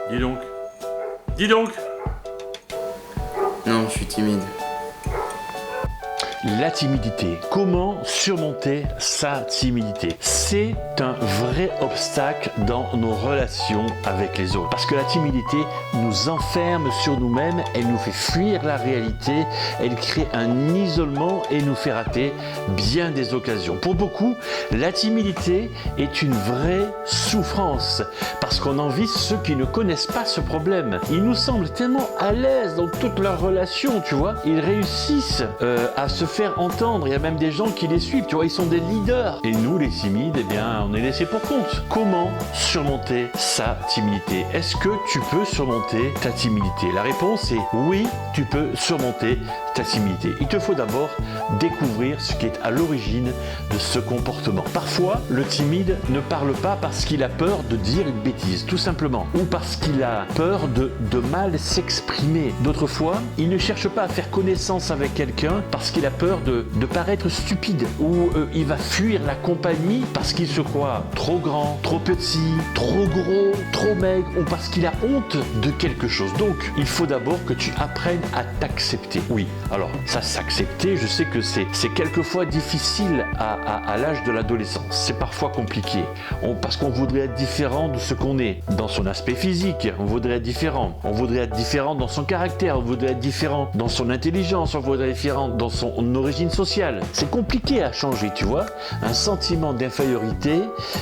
Dis donc. Dis donc. Non, je suis timide. La timidité. Comment surmonter sa timidité? C'est un vrai obstacle dans nos relations avec les autres. Parce que la timidité nous enferme sur nous-mêmes, elle nous fait fuir la réalité, elle crée un isolement et nous fait rater bien des occasions. Pour beaucoup, la timidité est une vraie souffrance parce qu'on envie ceux qui ne connaissent pas ce problème. Ils nous semblent tellement à l'aise dans toutes leurs relations, tu vois. Ils réussissent à se faire entendre. Il y a même des gens qui les suivent, tu vois, ils sont des leaders. Et nous, les timides, eh bien, on est laissés pour compte. Comment surmonter sa timidité? Est-ce que tu peux surmonter ta timidité? La réponse est oui, tu peux surmonter ta timidité. Il te faut d'abord découvrir ce qui est à l'origine de ce comportement. Parfois, le timide ne parle pas parce qu'il a peur de dire une bêtise, tout simplement, ou parce qu'il a peur de mal s'exprimer. D'autres fois, il ne cherche pas à faire connaissance avec quelqu'un parce qu'il a peur de paraître stupide, ou il va fuir la compagnie parce qu'il se croit trop grand, trop petit, trop gros, trop maigre, ou parce qu'il a honte de quelque chose. Donc, il faut d'abord que tu apprennes à t'accepter. Oui, alors ça, s'accepter, je sais que c'est quelquefois difficile à l'âge de l'adolescence. C'est parfois compliqué, parce qu'on voudrait être différent de ce qu'on est, dans son aspect physique, on voudrait être différent. On voudrait être différent dans son caractère, on voudrait être différent dans son intelligence, on voudrait être différent dans son origine sociale. C'est compliqué à changer, tu vois. Un sentiment d'infériorité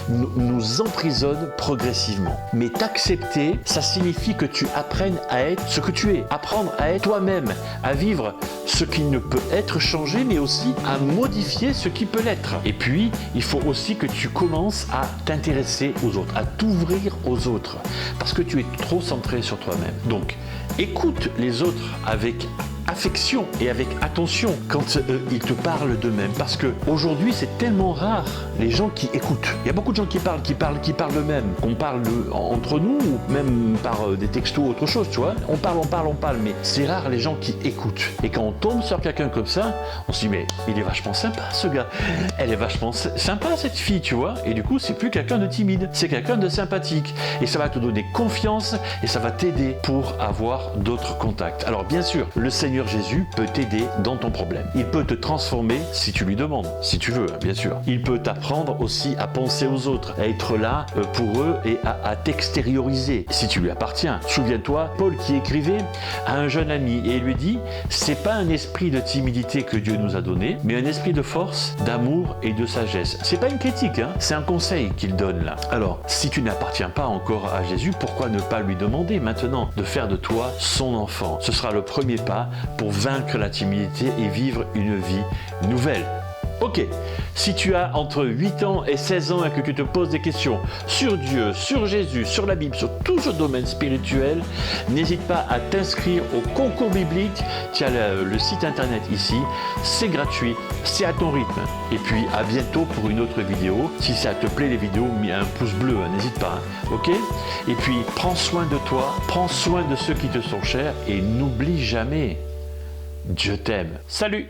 nous emprisonne progressivement. Mais t'accepter, ça signifie que tu apprennes à être ce que tu es. Apprendre à être toi-même, à vivre ce qui ne peut être changé, mais aussi à modifier ce qui peut l'être. Et puis, il faut aussi que tu commences à t'intéresser aux autres, à t'ouvrir aux autres, parce que tu es trop centré sur toi-même. Donc, écoute les autres avec affection et avec attention quand ils te parlent d'eux-mêmes, parce que aujourd'hui c'est tellement rare les gens qui écoutent. Il y a beaucoup de gens qui parlent d'eux-mêmes, qu'on parle entre nous ou même par des textos ou autre chose, tu vois. On parle, mais c'est rare les gens qui écoutent. Et quand on tombe sur quelqu'un comme ça, on se dit mais il est vachement sympa ce gars, elle est vachement sympa cette fille, tu vois. Et du coup c'est plus quelqu'un de timide, c'est quelqu'un de sympathique, et ça va te donner confiance et ça va t'aider pour avoir d'autres contacts. Alors bien sûr, le Seigneur Jésus peut t'aider dans ton problème. Il peut te transformer si tu lui demandes, si tu veux, bien sûr. Il peut t'apprendre aussi à penser aux autres, à être là pour eux et à t'extérioriser si tu lui appartiens. Souviens-toi, Paul qui écrivait à un jeune ami et il lui dit « C'est pas un esprit de timidité que Dieu nous a donné, mais un esprit de force, d'amour et de sagesse. » C'est pas une critique, hein, c'est un conseil qu'il donne là. Alors, si tu n'appartiens pas encore à Jésus, pourquoi ne pas lui demander maintenant de faire de toi son enfant? Ce sera le premier pas pour vaincre la timidité et vivre une vie nouvelle. Ok, si tu as entre 8 ans et 16 ans et que tu te poses des questions sur Dieu, sur Jésus, sur la Bible, sur tout ce domaine spirituel, n'hésite pas à t'inscrire au concours biblique. Tu as le site internet ici, c'est gratuit, c'est à ton rythme. Et puis à bientôt pour une autre vidéo. Si ça te plaît les vidéos, mets un pouce bleu, hein, n'hésite pas, hein, ok? Et puis prends soin de toi, prends soin de ceux qui te sont chers et n'oublie jamais, Dieu t'aime. Salut!